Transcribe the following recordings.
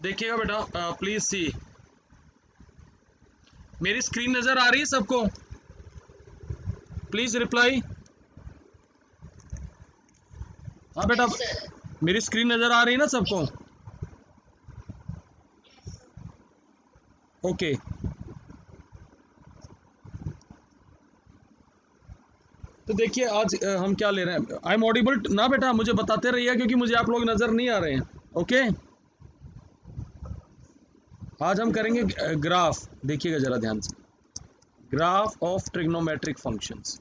देखिएगा बेटा, please see. मेरी स्क्रीन नजर आ रही है सबको? Please reply. हाँ बेटा, मेरी स्क्रीन नजर आ रही है ना सबको? ओके। तो देखिए आज हम क्या ले रहे हैं। आई एम ऑडिबल ना बेटा? मुझे बताते रहिए क्योंकि मुझे आप लोग नजर नहीं आ रहे हैं। ओके, आज हम करेंगे ग्राफ। देखिएगा जरा ध्यान से, ग्राफ ऑफ ट्रिग्नोमेट्रिक फंक्शंस।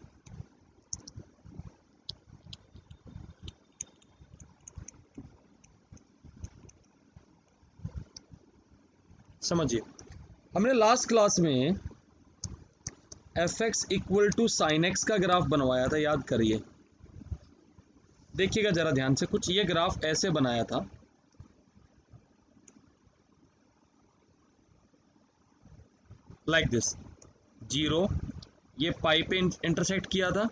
समझिए, हमने लास्ट क्लास में F X equal to sine X का ग्राफ बनवाया था, याद करिए। देखिएगा जरा ध्यान से, कुछ ये ग्राफ ऐसे बनाया था। लाइक दिस, 0 ये पाई पे इंटरसेक्ट किया था,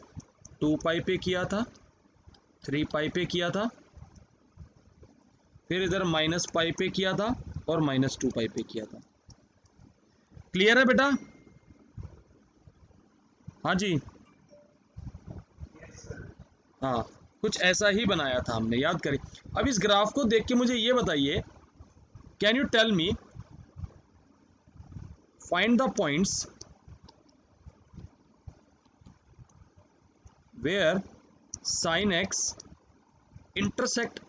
2 पाई पे किया था, 3 पाई पे किया था, फिर इधर माइनस पाई पे किया था और -2 पाई पे किया था। क्लियर है बेटा? हाँ जी, हाँ, कुछ ऐसा ही बनाया था हमने, याद करिए। अब इस ग्राफ को देख के मुझे ये बताइए, can you tell me, find the points where sin x intersect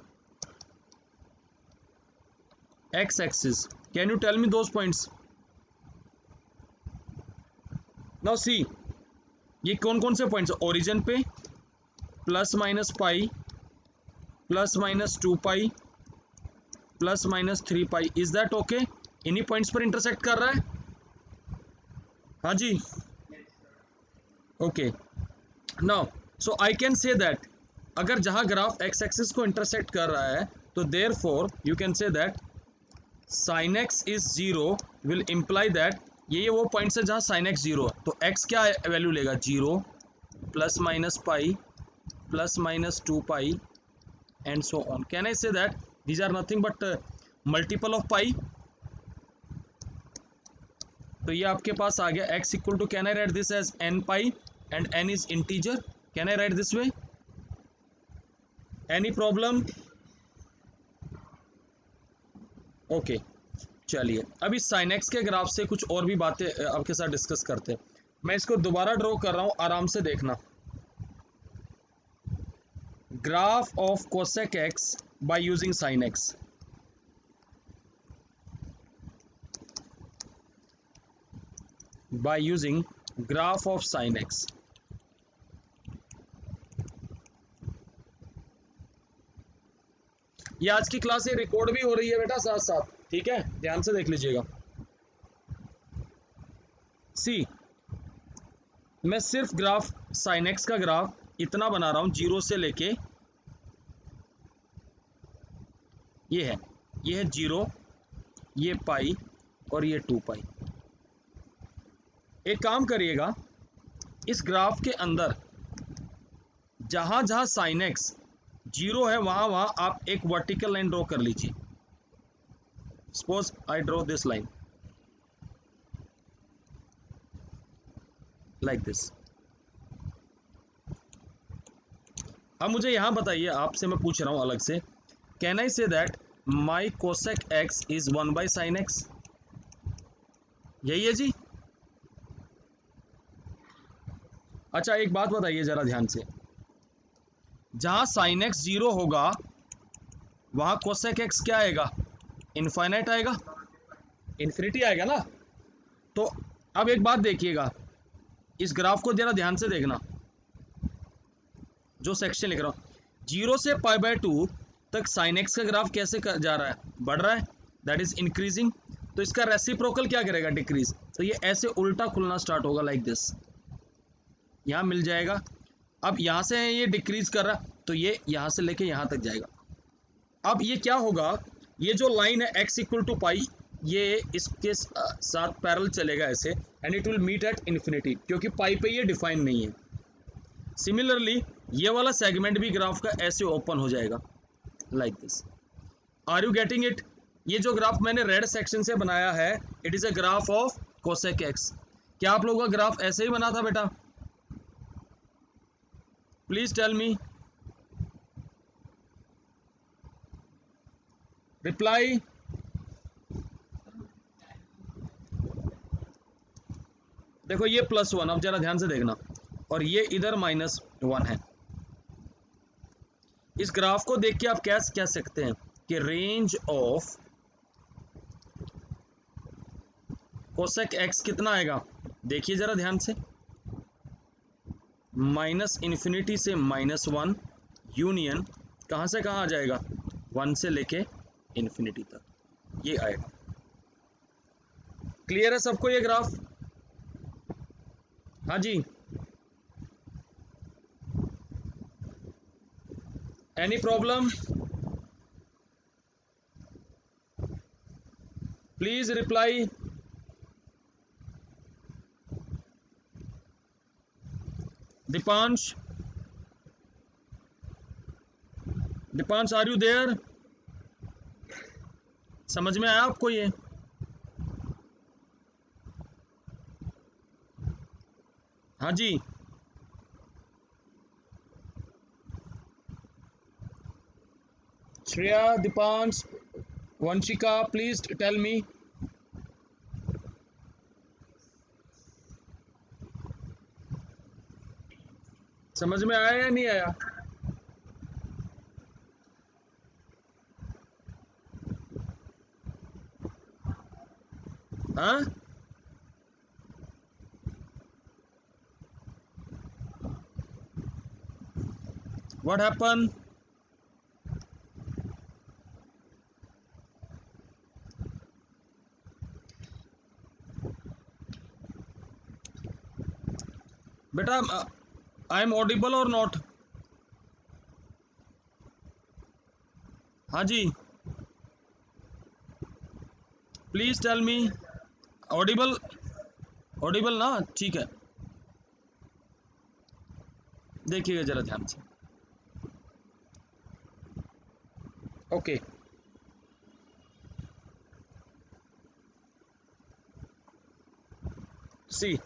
x axis. Can you tell me those points? Now see, ये कौन कौन से पॉइंट्स? ओरिजिन पे plus minus pi, plus -2 pi, plus -3 pi. Is that okay? इन्हीं points पर intersect कर रहा है? हाँ जी, okay. Now so I can say that, अगर जहां ग्राफ एक्स एक्सिस को इंटरसेक्ट कर रहा है, तो therefore you can say that sin x is 0 will imply that ये वो पॉइंट्स है जहां sin x 0 है, तो x क्या वैल्यू लेगा? 0 plus minus pi plus -2 pi and so on. Can I say that these are nothing but multiple of pi? तो ये आपके पास आ गया x equal to, can I write this as n pi and n is integer? Can I write this way? Any problem? Okay, चलिए अब इस sine x के ग्राफ से कुछ और भी बातें आपके साथ डिस्कस करते हैं। मैं इसको दोबारा ड्रॉ कर रहा हूं, आराम से देखना। Graph of cosec x by using sine x. By using graph of sine x. ये आज की क्लास ये रिकॉर्ड भी हो रही है बेटा साथ साथ, ठीक है? ध्यान से देख लीजिएगा। सी, मैं सिर्फ ग्राफ साइन एक्स का ग्राफ इतना बना रहा हूं, 0 से लेके ये है 0, ये पाई और ये 2 पाई। एक काम करिएगा, इस ग्राफ के अंदर जहां जहां साइन एक्स 0 है, वहां वहां आप एक वर्टिकल लाइन ड्रॉ कर लीजिए। Suppose I draw this line like this. अब मुझे यहां बताइए, आपसे मैं पूछ रहा हूं अलग से, can I say that my cosec x is 1/sin x? यही है जी। अच्छा एक बात बताइए जरा ध्यान से, जहां साइन एक्स 0 होगा वहां कोसेक एक्स क्या आएगा? इनफाइनाइट आएगा, इन्फिनिटी आएगा ना। तो अब एक बात देखिएगा, इस ग्राफ को जरा ध्यान से देखना, जो सेक्शन लिख रहा हूं, 0 से π/2 तक साइन एक्स का ग्राफ कैसे जा रहा है? बढ़ रहा है, दैट इज इंक्रीजिंग। तो इसका रेसिप्रोकल क्या करेगा? डिक्रीज। तो ये ऐसे उल्टा खुलना स्टार्ट होगा लाइक दिस, यहां मिल जाएगा। अब यहां से ये डिक्रीज कर रहा, तो ये यहां से लेके यहां तक जाएगा। अब ये क्या होगा, ये जो लाइन है x इक्वल टू पाई, ये इसके साथ पैरेलल चलेगा ऐसे, and it will meet at infinity, क्योंकि पाई पे ये डिफाइन नहीं है। सिमिलरली ये वाला सेगमेंट भी ग्राफ का ऐसे ओपन हो जाएगा like this. Are you getting it? ये जो ग्राफ मैंने रेड सेक्शन से बनाया है, it is a graph of cosec X. क्या आप लोगों का ग्राफ ऐसे ही बना था बेटा? Please tell me, reply. देखो ये +1, अब जरा ध्यान से देखना, और ये इधर -1 है। इस ग्राफ को देख के आप क्या कह सकते हैं कि रेंज ऑफ कोसेक एक्स कितना आएगा? देखिए जरा ध्यान से, -∞ से -1 यूनियन कहां से कहां आ जाएगा? 1 से लेके इन्फिनिटी तक ये आएगा। क्लियर है सबको ये ग्राफ? हाँ जी, any problem? Please reply. Deepansh, Deepansh are you there? समझ में आया आपको ये? हाँ जी, Shreya, Deepansh, Vanshika, please tell me. समझ में आया या नहीं आया? हाँ, व्हाट हैपन? बेटा आई एम ऑडिबल और नॉट? हाँ जी, please tell me. Audible, audible ना? ठीक है, देखिएगा जरा ध्यान से। ओके, सी,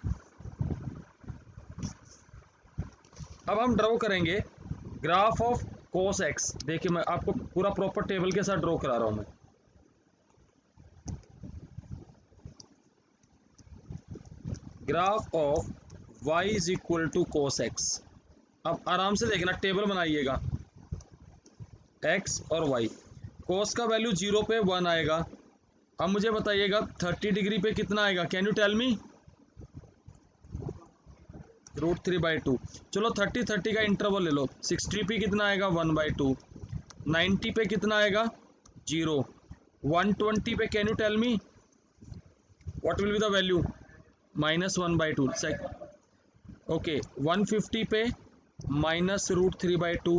अब हम ड्रॉ करेंगे ग्राफ ऑफ कोस एक्स। देखिए मैं आपको पूरा प्रॉपर टेबल के साथ ड्रॉ करा रहा हूं मैं। Graph of y is equal to cos X. अब आराम से देखना, टेबल बनाइएगा, x और y। कोस का वैल्यू 0 पे 1 आएगा। अब मुझे बताइएगा 30 डिग्री पे कितना आएगा? Can you tell me? √3/2। चलो 30 का इंटरवल ले लो। 60 पे कितना आएगा? 1/2। 90 पे कितना आएगा? 0। 120 पे can you tell me what will be the value? -1/2। Okay, 150 पे -√3/2।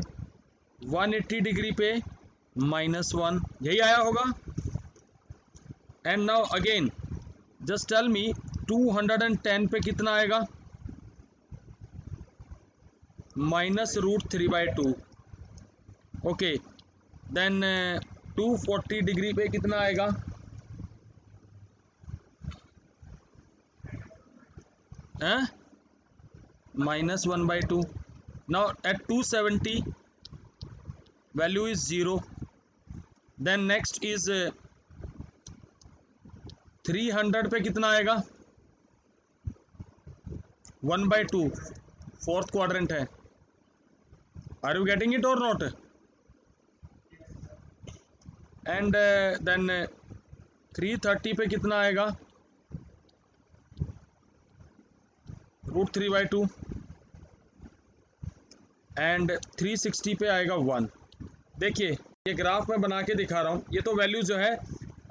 180 डिग्री पे -1, यही आया होगा। And now again just tell me 210 पे कितना आएगा? -√3/2। ओके, देन 240 डिग्री पे कितना आएगा? -1/2। Now at 270 value is 0। Then next is 300 पे कितना आएगा? 1/2, फोर्थ क्वाड्रेंट है। Are you getting it or not? And then 330 पे कितना आएगा? √3/2। एंड 360 पे आएगा 1। देखिए ये ग्राफ मैं बना के दिखा रहा हूँ। ये तो वैल्यू जो है,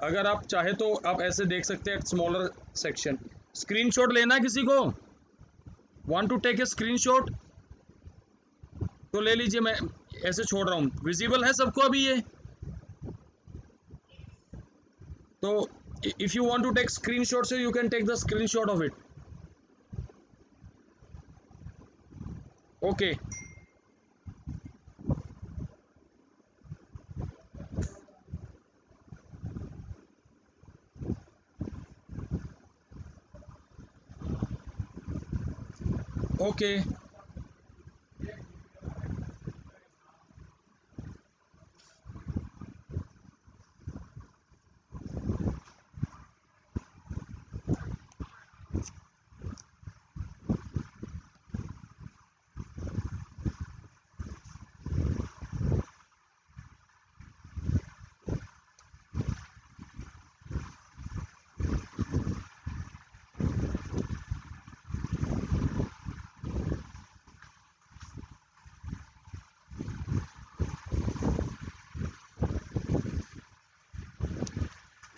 अगर आप चाहे तो आप ऐसे देख सकते हैं, स्मॉलर सेक्शन। स्क्रीनशॉट लेना है किसी को? Want to take a screenshot तो ले लीजिए, मैं ऐसे छोड़ रहा हूँ। विजिबल है सबको अभी ये? तो if you want to take screenshot so you can take the screenshot of it. Okay, okay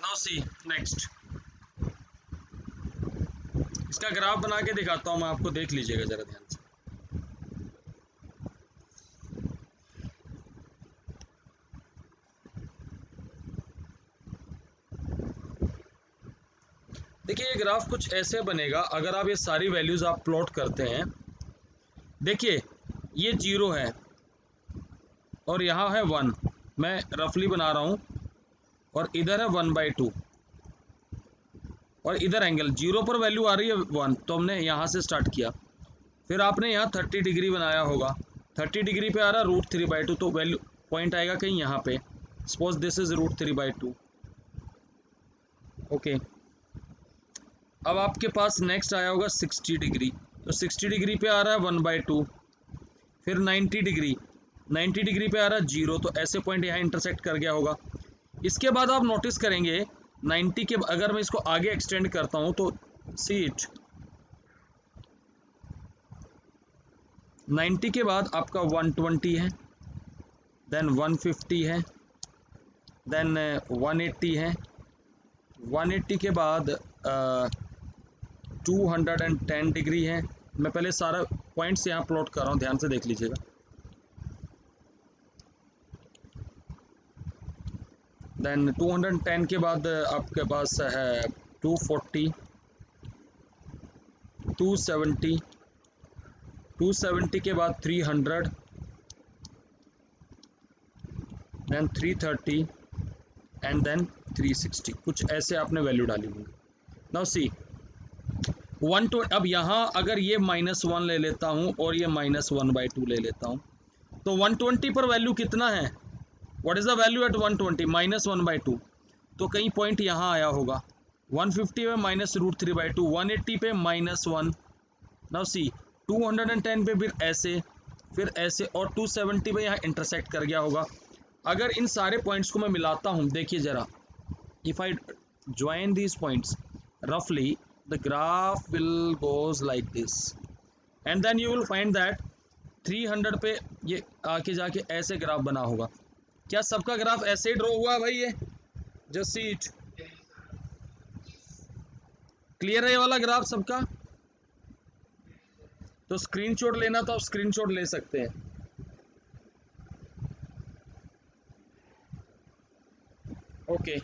now see next, इसका ग्राफ बना के दिखाता हूं मैं आपको, देख लीजिएगा जरा ध्यान से। देखिए ये ग्राफ कुछ ऐसे बनेगा अगर आप ये सारी वैल्यूज आप प्लॉट करते हैं। देखिए ये 0 है और यहाँ है 1, मैं रफली बना रहा हूँ, और इधर है 1/2, और इधर एंगल 0 पर वैल्यू आ रही है 1, तो हमने यहाँ से स्टार्ट किया। फिर आपने यहाँ 30 डिग्री बनाया होगा, 30 डिग्री पे आ रहा √3/2, तो वैल्यू पॉइंट आएगा कहीं यहाँ पे। Suppose this is √3/2। ओके, अब आपके पास नेक्स्ट आया होगा 60 डिग्री, तो 60 डिग्री पे आ रहा है 1/2। फिर 90 डिग्री, 90 डिग्री पे आ रहा है 0, तो ऐसे पॉइंट यहाँ इंटरसेक्ट कर गया होगा। इसके बाद आप नोटिस करेंगे 90 के, अगर मैं इसको आगे एक्सटेंड करता हूँ तो सी इट, 90 के बाद आपका 120 है, देन 150 है, देन 180 है, 180 के बाद 210 डिग्री है। मैं पहले सारा पॉइंट्स यहाँ प्लॉट कर रहा हूँ, ध्यान से देख लीजिएगा। देन 210 के बाद आपके पास है 240, 270, 270 के बाद 300, देन 330 एंड देन 360। कुछ ऐसे आपने वैल्यू डाली होंगी। नाउ सी 120, अब यहाँ अगर ये -1 ले लेता हूँ और ये -1/2 ले लेता हूँ, तो 120 पर वैल्यू कितना है? What is the value at 120? -1/2, तो कहीं पॉइंट यहाँ आया होगा। 150 पे -√3/2, 180 पे -1। नाउ सी 210 पे फिर ऐसे और 270 पे यहाँ इंटरसेक्ट कर गया होगा। अगर इन सारे पॉइंट्स को मैं मिलाता हूँ, देखिए जरा, if I join these points रफली, the graph will goes like this, and then you will find that 300 पे ये आके जाके ऐसे ग्राफ बना होगा। क्या सबका ग्राफ ऐसे ही ड्रॉ हुआ है भाई? ये जस्ट सी इट, क्लियर है ये वाला ग्राफ सबका? तो स्क्रीनशॉट लेना तो आप स्क्रीनशॉट ले सकते हैं। ओके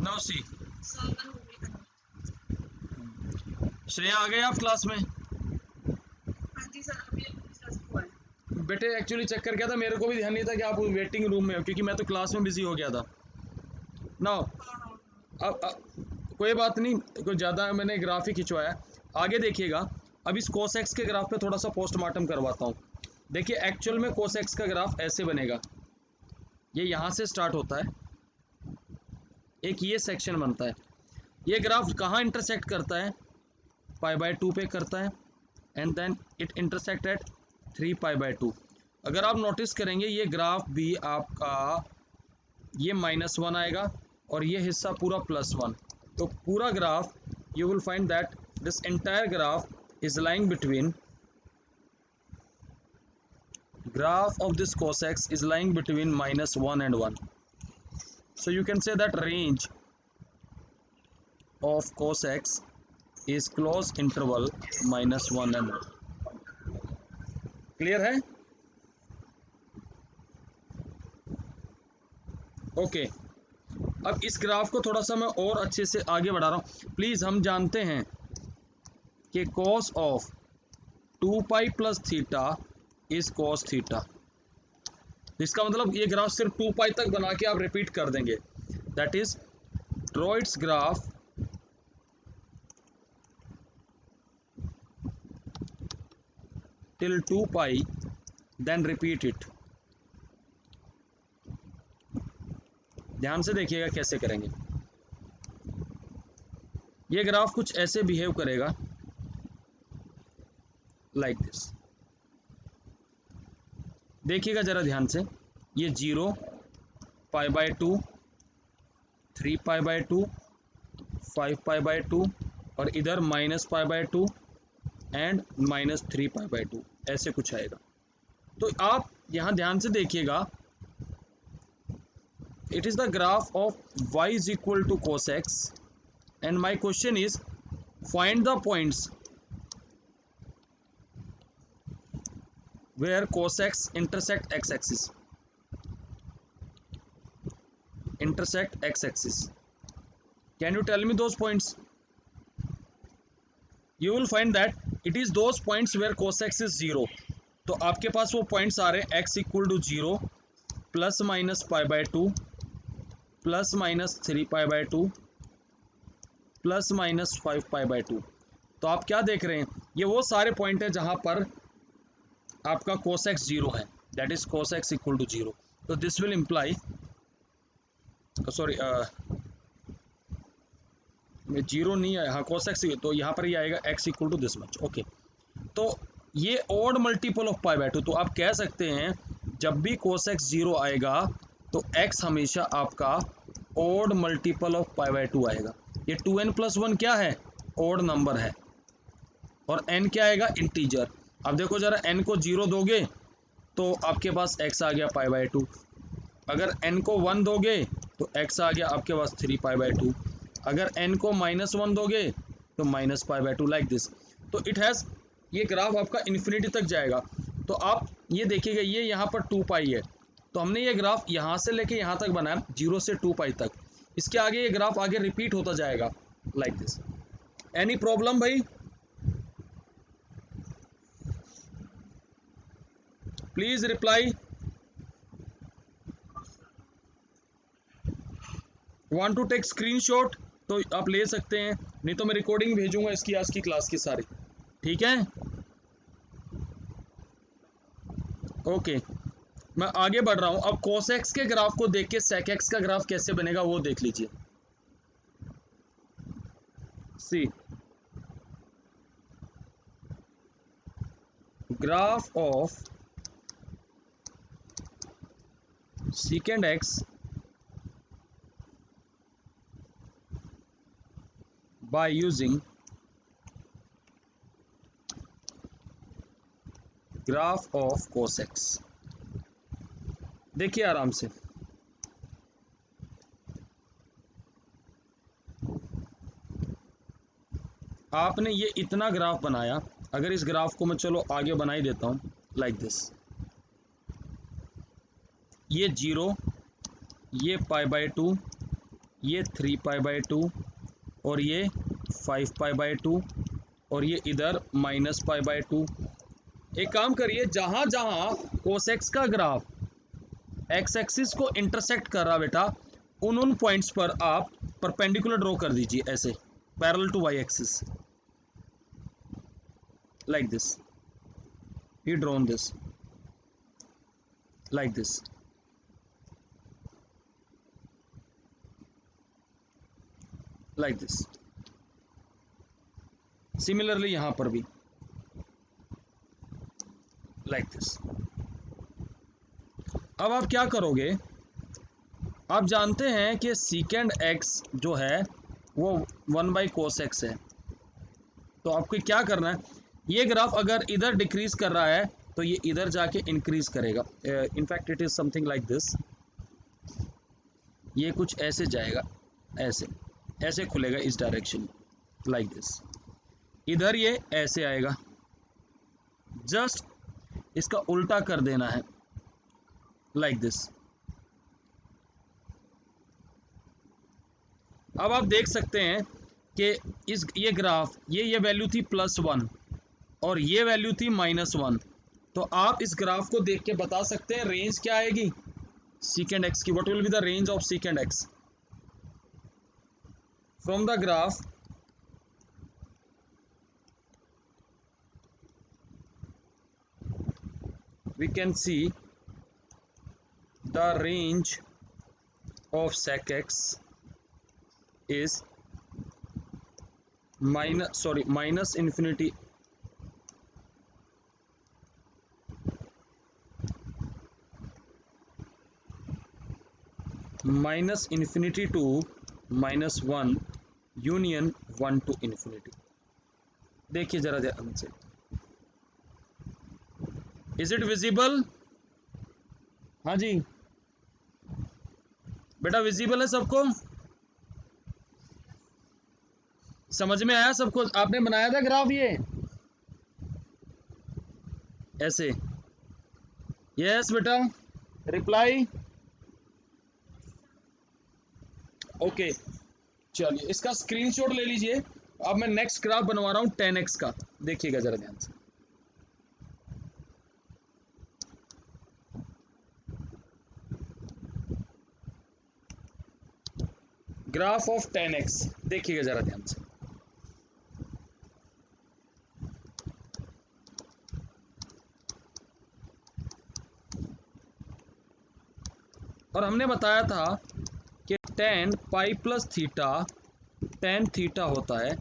नाउ सी, श्रेया आ गए आप क्लास में? बेटे एक्चुअली चक्कर क्या था, मेरे को भी ध्यान नहीं था कि आप वेटिंग रूम में हो, क्योंकि मैं तो क्लास में बिजी हो गया था। नाउ कोई बात नहीं, कोई ज़्यादा मैंने ग्राफ ही खिंचवाया। आगे देखिएगा, अब इस कोसेक्स के ग्राफ पे थोड़ा सा पोस्टमार्टम करवाता हूँ। देखिए एक्चुअल में कोसेक्स का ग्राफ ऐसे बनेगा, ये यहाँ से स्टार्ट होता है, एक ये सेक्शन बनता है, ये ग्राफ कहाँ इंटरसेक्ट करता है? π/2 पे करता है, and then it intersect at 3π/2। अगर आप नोटिस करेंगे ये ग्राफ भी आपका ये -1 आएगा और ये हिस्सा पूरा +1, तो पूरा graph you will find that this entire graph is lying between graph of this cos x is lying between -1 and 1. So you can say that range of cos x is close interval -1 and 1. Clear है? Okay अब इस graph को थोड़ा सा मैं और अच्छे से आगे बढ़ा रहा हूँ। प्लीज हम जानते हैं कि cos of 2 pi plus theta is cos theta. इसका मतलब ये ग्राफ सिर्फ 2 पाई तक बना के आप रिपीट कर देंगे। That is draw it's graph till 2 pi, then repeat it. ध्यान से देखिएगा कैसे करेंगे। ये ग्राफ कुछ ऐसे बिहेव करेगा लाइक दिस। देखिएगा जरा ध्यान से, ये 0 π/2 3 π/2 5 π/2 और इधर -π/2 एंड -3 π/2 ऐसे कुछ आएगा। तो आप यहां ध्यान से देखिएगा, it is the graph of y is equal to cos x and my question is find the points where cos x intersect x axis, intersect x axis. Can you tell me those points? You will find that it is those points where cos x is 0. तो आपके पास वो points आ रहे हैं x equal to 0 plus minus π/2 plus minus 3 π/2 plus minus 5 π/2। तो आप क्या देख रहे हैं, ये वो सारे पॉइंट है जहां पर आपका cos x 0 है, that is cos x equal to 0। तो this will imply, sorry zero नहीं है, हाँ cos x, तो यहाँ पर ये आएगा x equal to this much. Okay, तो ये ऑड मल्टीपल ऑफ π/2। तो आप कह सकते हैं जब भी cos x 0 आएगा तो x हमेशा आपका ऑड मल्टीपल ऑफ π/2 आएगा। ये 2n + 1 क्या है, ऑड नंबर है, और n क्या आएगा, इंटीजर। अब देखो जरा, n को 0 दोगे तो आपके पास x आ गया π/2, अगर n को 1 दोगे तो x आ गया आपके पास 3 π/2, अगर n को -1 दोगे तो -π/2, लाइक दिस। तो इट हैज़, ये ग्राफ आपका इन्फिनिटी तक जाएगा। तो आप ये देखिएगा, ये यहाँ पर 2 पाई है, तो हमने ये ग्राफ यहाँ से लेके यहाँ तक बनाया 0 से 2 पाई तक। इसके आगे ये ग्राफ आगे रिपीट होता जाएगा लाइक दिस। एनी प्रॉब्लम भाई? Please reply. Want to take screenshot तो आप ले सकते हैं, नहीं तो मैं रिकॉर्डिंग भेजूंगा इसकी आज की क्लास की सारी, ठीक है? ओके, मैं आगे बढ़ रहा हूं। अब cos x के ग्राफ को देख के sec x का ग्राफ कैसे बनेगा वो देख लीजिए। See graph of secant x by using graph of cos x। देखिए आराम से, आपने ये इतना ग्राफ बनाया, अगर इस ग्राफ को मैं चलो आगे बना ही देता हूं लाइक दिस। ये 0, ये π/2, ये 3 π/2 और ये 5 π/2 और ये इधर -π/2। एक काम करिए, जहां जहां cos x का ग्राफ x एक्सिस को इंटरसेक्ट कर रहा बेटा, उन पॉइंट्स पर आप परपेंडिकुलर ड्रॉ कर दीजिए ऐसे, parallel to y axis like this. he drawn this like this। like this। Similarly यहां पर भी like this। अब आप क्या करोगे, आप जानते हैं कि secant x जो है वो 1/cos x है। तो आपको क्या करना है, ये ग्राफ अगर इधर डिक्रीज कर रहा है तो ये इधर जाके इंक्रीज करेगा। In fact it is something like this, ये कुछ ऐसे जाएगा, ऐसे ऐसे खुलेगा इस डायरेक्शन लाइक दिस, इधर ये ऐसे आएगा, जस्ट इसका उल्टा कर देना है लाइक दिस। अब आप देख सकते हैं कि ये ग्राफ, ये वैल्यू थी +1 और ये वैल्यू थी -1। तो आप इस ग्राफ को देख के बता सकते हैं रेंज क्या आएगी secant x की। What will be the range of secant x from the graph? we can see the range of sec x is minus infinity to -1 union 1 to infinity। देखिए जरा ध्यान से, इज इट विजिबल? हाँ जी बेटा, visible है सबको? समझ में आया सबको? आपने बनाया था ग्राफ ये ऐसे? यस बेटा, रिप्लाई। ओके चलिए, इसका स्क्रीनशॉट ले लीजिए। अब मैं नेक्स्ट ग्राफ बनवा रहा हूं 10x का, देखिएगा जरा ध्यान से। ग्राफ ऑफ 10x देखिएगा जरा ध्यान से। और हमने बताया था कि tan pi plus theta tan theta होता है,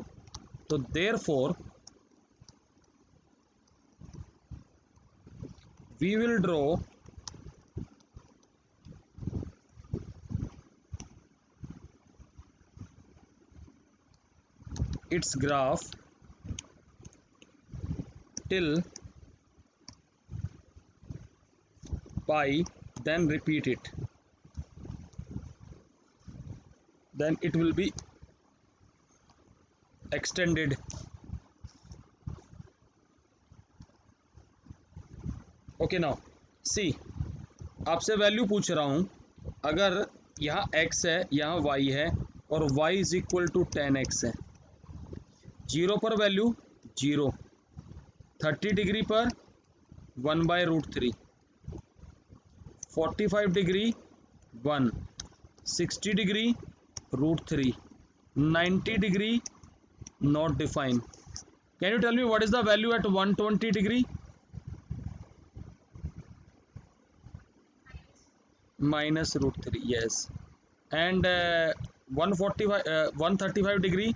तो therefore we will draw its graph till pi, then repeat it, then it will be extended। Okay now सी, आपसे वैल्यू पूछ रहा हूं, अगर यहाँ x है, यहाँ y है और y is equal to 10x है, 0 पर वैल्यू 0, 30 डिग्री पर 1/√3, 45 degree 1, 60 degree √3, 90 degree not define. Can you tell me what is the value at 120 degree? -√3, yes। and 135 degree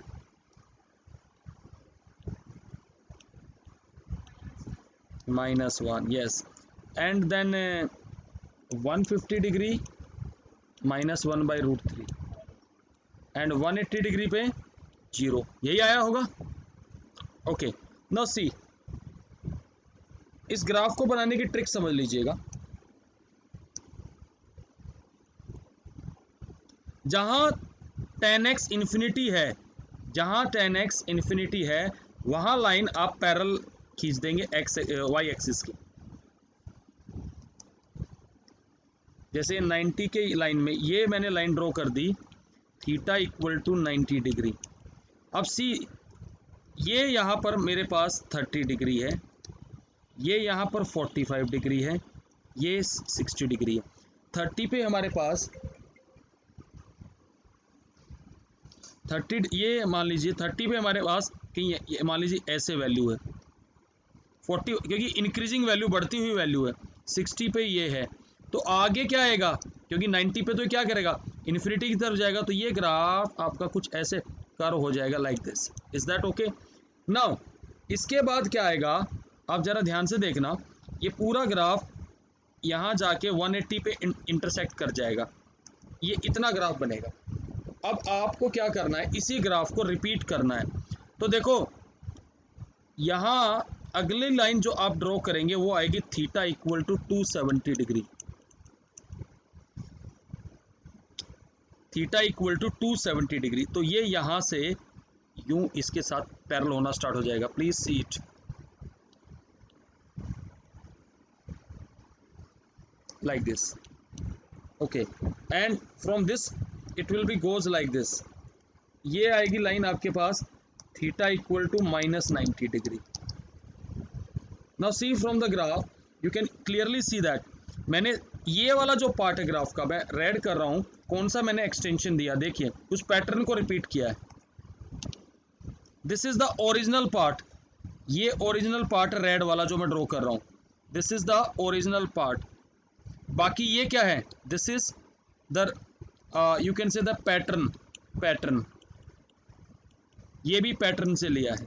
-1, yes। and then 150 degree -1/√3 and 180 degree पे 0, यही आया होगा। Okay now सी, इस graph को बनाने की ट्रिक समझ लीजिएगा। जहां tan x इन्फिनिटी है, जहां tan x इन्फिनिटी है, वहां लाइन आप पैरेलल खींच देंगे x y एक्सिस की। जैसे 90 के लाइन में ये मैंने लाइन ड्रॉ कर दी, थीटा इक्वल टू 90 डिग्री। अब सी, ये यहाँ पर मेरे पास 30 डिग्री है, ये यहाँ पर 45 डिग्री है, ये 60 डिग्री है। 30 पे हमारे पास 30, ये मान लीजिए 30 पे हमारे पास कहीं मान लीजिए ऐसे वैल्यू है 40, क्योंकि इंक्रीजिंग वैल्यू, बढ़ती हुई वैल्यू है। 60 पे ये है, तो आगे क्या आएगा? क्योंकि 90 पे तो क्या करेगा, इन्फिनिटी की तरफ जाएगा, तो ये ग्राफ आपका कुछ ऐसे कर्व हो जाएगा like this. Is that okay? Now इसके बाद क्या आएगा, आप जरा ध्यान से देखना, ये पूरा ग्राफ यहाँ जाके 180 पे इंटरसेक्ट कर जाएगा, ये इतना ग्राफ बनेगा। अब आपको क्या करना है, इसी ग्राफ को रिपीट करना है। तो देखो यहाँ अगली लाइन जो आप ड्रॉ करेंगे वो आएगी theta equal to 270 degree, theta equal to 270 degree. तो ये यहां से यूं इसके साथ पैरेलल होना स्टार्ट हो जाएगा। Please see it like this, okay, and from this it will be goes like this। ये आएगी लाइन आपके पास theta equal to -90 degree. Now see from the graph you can clearly see that मैंने ये वाला जो पार्ट है graph का मैं रेड कर रहा हूं, कौन सा मैंने एक्सटेंशन दिया, देखिए उस पैटर्न को रिपीट किया है। This is the original part, ये ओरिजिनल पार्ट रेड वाला जो मैं ड्रॉ कर रहा हूं, this is the original part. बाकी ये क्या है, this is the you can से द पैटर्न, ये भी पैटर्न से लिया है।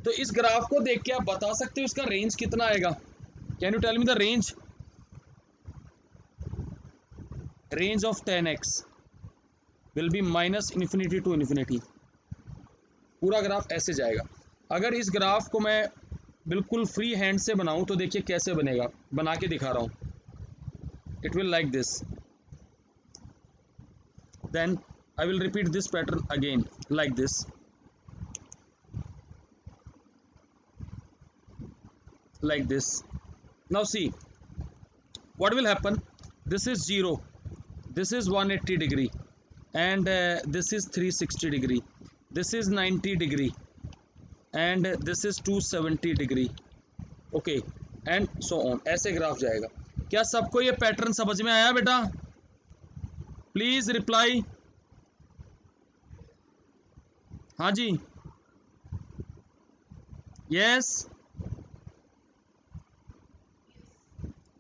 तो इस ग्राफ को देख के आप बता सकते हो इसका रेंज कितना आएगा। Can you tell me the range of 10x will be -infinity to infinity. पूरा ग्राफ ऐसे जाएगा। अगर इस ग्राफ को मैं बिल्कुल फ्री हैंड से बनाऊं तो देखिए कैसे बनेगा, बना के दिखा रहा हूं। It will like this, then I will repeat this pattern again like this, like this। Now see what will happen, this is 0, this is 180 degree, and this is 360 degree, this is 90 degree, and this is 270 degree, okay, and so on। ऐसे graph जाएगा। क्या सबको ये pattern समझ में आया बेटा? Please reply. हाँ जी, यस,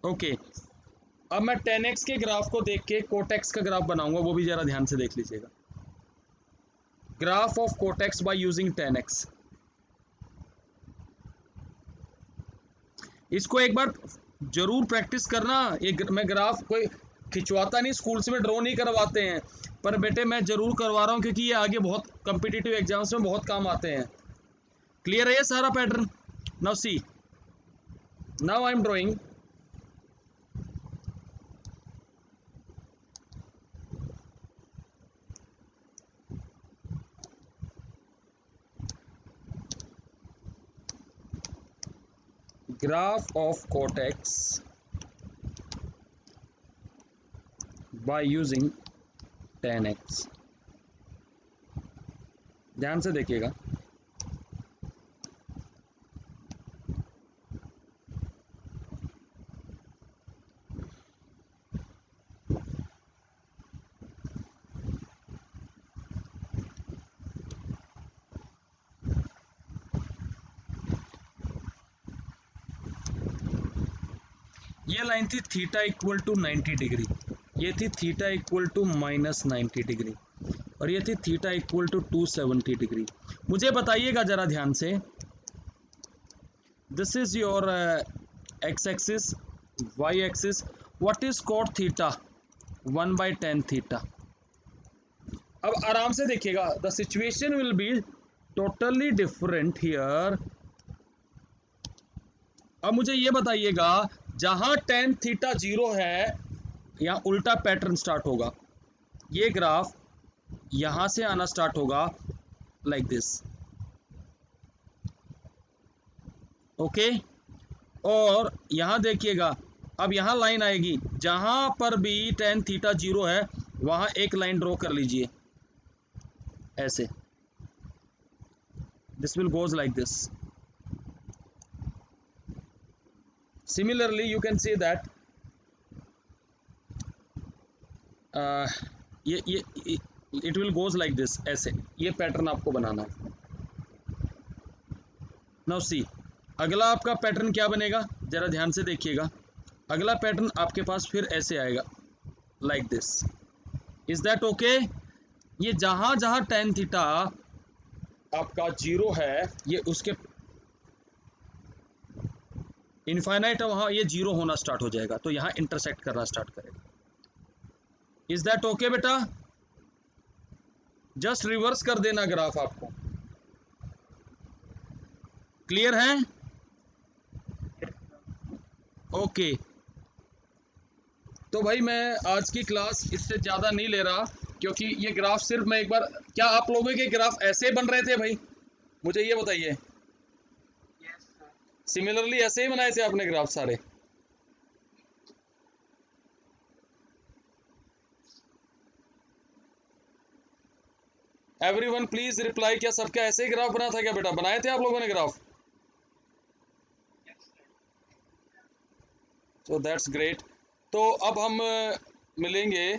ओके। अब मैं 10x के ग्राफ को देख के कोटेक्स का ग्राफ बनाऊंगा, वो भी जरा ध्यान से देख लीजिएगा। Graph of cot x by using 10x। इसको एक बार जरूर प्रैक्टिस करना। ये मैं ग्राफ कोई खिंचवाता नहीं, स्कूल से में ड्रॉ नहीं करवाते हैं, पर बेटे मैं जरूर करवा रहा हूं क्योंकि ये आगे बहुत कॉम्पिटिटिव एग्जाम्स में बहुत काम आते हैं। क्लियर है ये सारा pattern? Now see, now I am drawing graph of cortex by using 10x। ध्यान से देखिएगा। ये लाइन थी थीटा इक्वल टू 90 डिग्री, ये थी थीटा इक्वल टू -90 डिग्री, और ये थी थीटा इक्वल टू 270 डिग्री। मुझे बताइएगा जरा ध्यान से, this is your x axis, y axis, what is cot theta? 1/10 theta. अब आराम से देखिएगा, the situation will be totally different here. अब मुझे ये बताइएगा, जहां tan थीटा 0 है यहां उल्टा पैटर्न स्टार्ट होगा। ये ग्राफ यहां से आना स्टार्ट होगा लाइक दिस, ओके। और यहां देखिएगा, अब यहां लाइन आएगी, जहां पर भी tan थीटा 0 है वहां एक लाइन ड्रॉ कर लीजिए ऐसे, this will goes like this. Similarly you can say that ये it will goes like this, ऐसे ये पैटर्न आपको बनाना है। Now see, अगला आपका पैटर्न क्या बनेगा, जरा ध्यान से देखिएगा। अगला पैटर्न आपके पास फिर ऐसे आएगा like this। Is that okay? ये जहां जहां tan थीटा आपका 0 है, ये उसके इनफाइनाइट है वहां ये 0 होना स्टार्ट हो जाएगा, तो यहां इंटरसेक्ट करना स्टार्ट करेगा। इज दैट ओके बेटा? जस्ट रिवर्स कर देना ग्राफ आपको। क्लियर है? ओके। तो भाई मैं आज की क्लास इससे ज़्यादा नहीं ले रहा, क्योंकि ये ग्राफ सिर्फ मैं एक बार, क्या आप लोगों के ग्राफ ऐसे बन रहे थे भाई? मुझे ये बताइए। सिमिलरली ऐसे ही बनाए थे आपने ग्राफ सारे? एवरीवन प्लीज रिप्लाई, क्या सबका ऐसे ही ग्राफ बना था क्या बेटा? बनाए थे आप लोगों ने ग्राफ? So that's great. तो अब हम मिलेंगे